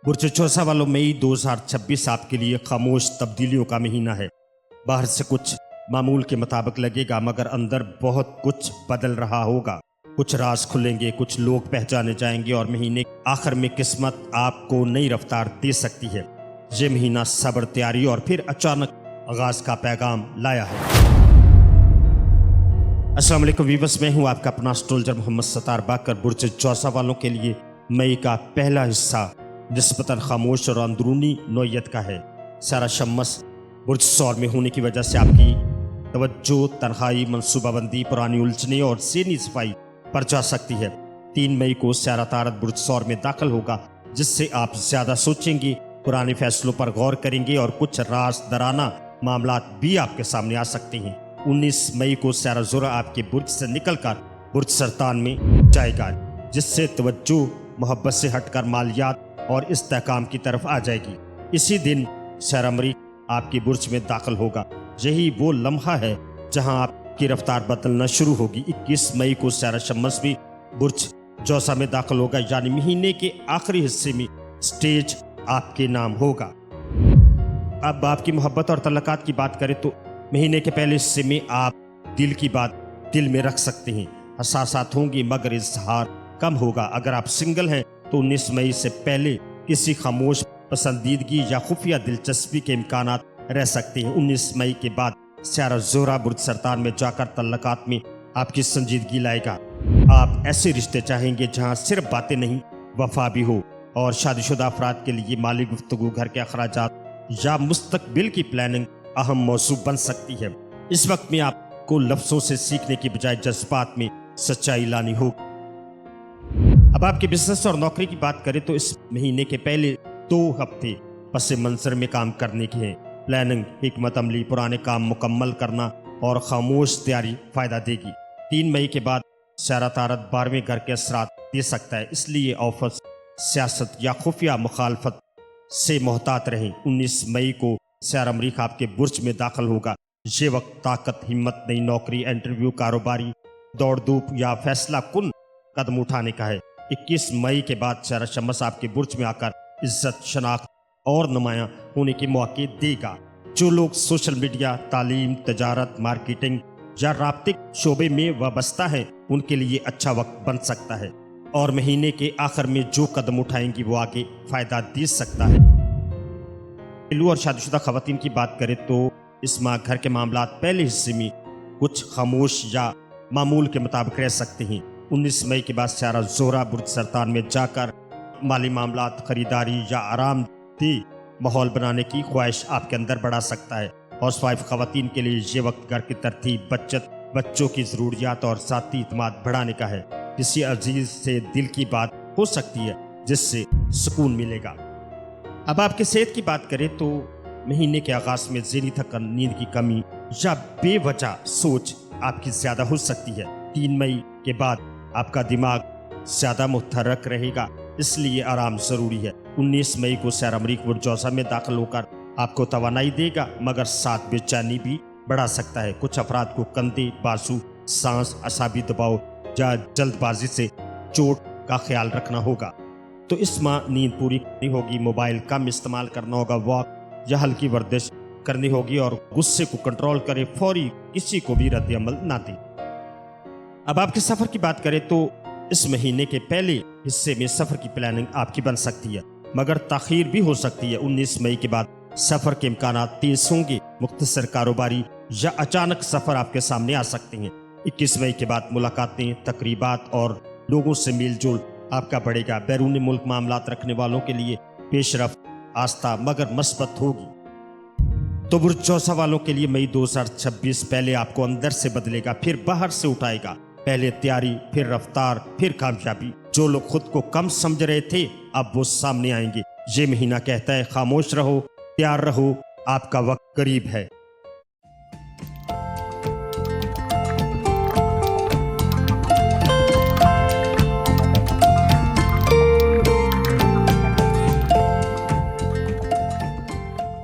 बुर्ज चौसा वालों, मई 2026 आपके लिए खामोश तब्दीलियों का महीना है। बाहर से कुछ मामूल के मुताबिक लगेगा, मगर अंदर बहुत कुछ बदल रहा होगा। कुछ राज खुलेंगे, कुछ लोग पहचाने जाएंगे और महीने आखिर में किस्मत आपको नई रफ्तार दे सकती है। ये महीना सब्र, तैयारी और फिर अचानक आगाज का पैगाम लाया है। अस्सलाम वालेकुम वीवर्स, मैं हूं आपका अपना एस्ट्रोलॉजर मोहम्मद सत्तार बाकर। बुर्ज चौसा वालों के लिए मई का पहला हिस्सा निस्बतन खामोश और अंदरूनी नौयत का है। सारा शम्स बुर्ज सौर में होने की वजह से आपकी तवज्जो तन्हाई, मनसूबाबंदी, पुरानी उलझने और ज़हनी सफाई पर जा सकती है। 3 मई को सारा तारत बुर्ज सौर में दाखिल होगा, जिससे आप ज़्यादा सोचेंगे, पुराने फैसलों पर गौर करेंगे और कुछ राज दराना मामलात भी आपके सामने आ सकते हैं। 19 मई को सारा ज़ुरा आपके बुर्ज से निकलकर बुर्ज सरतान में जाएगा, जिससे तवज्जो मोहब्बत से हटकर मालियात और इस्तेहकाम की तरफ आ जाएगी। इसी दिन सारा मरीख आपके बुर्ज में दाखिल होगा। यही वो लम्हा है जहां आपकी रफ्तार बदलना शुरू होगी। 21 मई को सारा शम्स भी बुर्ज चौसा में दाखिल होगा, यानी महीने के आखिरी हिस्से में स्टेज आपके नाम होगा। अब आपकी मोहब्बत और तल्लुकात की बात करें तो महीने के पहले हिस्से में आप दिल की बात दिल में रख सकते हैं। हसासात होंगी मगर इजहार कम होगा। अगर आप सिंगल हैं तो 19 मई से पहले किसी खामोश पसंदीदगी या खुफिया दिलचस्पी के इम्कानात रह सकते हैं। 19 मई के बाद सारा ज़ोरा बुर्ज सरतान में जाकर तल्लुकात में आपकी संजीदगी लाएगा। आप ऐसे रिश्ते चाहेंगे जहां सिर्फ बातें नहीं, वफा भी हो। और शादीशुदा अफराद के लिए माली गुफ्तगू, घर के अखराजात या मुस्तकबिल की प्लानिंग अहम मौजू बन सकती है। इस वक्त में आपको लफ्ज़ों से सीखने की बजाय जज्बात में सच्चाई लानी होगी। अब आपके बिजनेस और नौकरी की बात करें तो इस महीने के पहले 2 हफ्ते पस मंजर में काम करने के हैं। प्लानिंग, हिकमत अमली, पुराने काम मुकम्मल करना और खामोश तैयारी फ़ायदा देगी। 3 मई के बाद सारा तारत 12वें घर के असरात दे सकता है, इसलिए ऑफिस, सियासत या खुफिया मुखालफत से मोहतात रहें। 19 मई को सारा मरीख आपके बुर्ज में दाखिल होगा। ये वक्त ताकत, हिम्मत, नई नौकरी, इंटरव्यू, कारोबारी दौड़ धूप या फैसला कुन कदम उठाने का है। 21 मई के बाद सारा शम्स आपके बुर्ज में आकर इज्जत, शनाख्त और नुमायां होने के मौके देगा। जो लोग सोशल मीडिया, तालीम, तजारत, मार्केटिंग या राब्तिक शोबे में वाबस्ता है, उनके लिए अच्छा वक्त बन सकता है। और महीने के आखिर में जो कदम उठाएंगी वो आगे फायदा दे सकता है। घरेलू और शादीशुदा खवातीन की बात करें तो इस माह घर के मामलात पहले हिस्से में कुछ खामोश या मामूल के मुताबिक रह सकते हैं। 19 मई के बाद सारा ज़ोरा बुर्ज सरतान में जाकर माली मामलात, खरीदारी या आरामदेह माहौल बनाने की ख्वाहिश आपके अंदर बढ़ा सकता है। हाउसवाइफ खवातीन के लिए ये वक्त घर की तरतीब, बचत, बच्चों की ज़रूरियात और ज़ाती इत्मीनान बढ़ाने का है। किसी अजीज से दिल की बात हो सकती है जिससे सुकून मिलेगा। अब आपके सेहत की बात करें तो महीने के आगाज में ज़हनी थकान, नींद की कमी या बेवजह सोच आपकी ज़्यादा हो सकती है। 3 मई के बाद आपका दिमाग ज़्यादा मुतहर्रिक रहेगा, इसलिए आराम ज़रूरी है। 19 मई को सारा मरीख बुर्ज चौसा में दाखिल होकर आपको तवानाई देगा, मगर साथ बेचैनी भी बढ़ा सकता है। कुछ अफराद को कंधे, बाजू, सांस, असाबी दबाव या जल्दबाजी से चोट का ख्याल रखना होगा। तो इस माह नींद पूरी करनी होगी, मोबाइल कम इस्तेमाल करना होगा, वॉक या हल्की वर्जिश करनी होगी और गुस्से को कंट्रोल करें, फौरी किसी को भी रद्द अमल ना दें। अब आपके सफ़र की बात करें तो इस महीने के पहले हिस्से में सफ़र की प्लानिंग आपकी बन सकती है, मगर ताख़ीर भी हो सकती है। 19 मई के बाद सफ़र के इम्कानात तेज़ होंगे। मुख्तसर कारोबारी या अचानक सफ़र आपके सामने आ सकते हैं। 21 मई के बाद मुलाकातें, तकरीबात और लोगों से मेल जोल आपका बढ़ेगा। बैरूनी मुल्क मामलात रखने वालों के लिए पेशरफ आस्था मगर मस्बत होगी। तो बुर्ज चौसा वालों के लिए मई 2026 पहले आपको अंदर से बदलेगा, फिर बाहर से उठाएगा। पहले तैयारी, फिर रफ्तार, फिर कामयाबी। जो लोग खुद को कम समझ रहे थे अब वो सामने आएंगे। ये महीना कहता है खामोश रहो, तैयार रहो, आपका वक्त करीब है।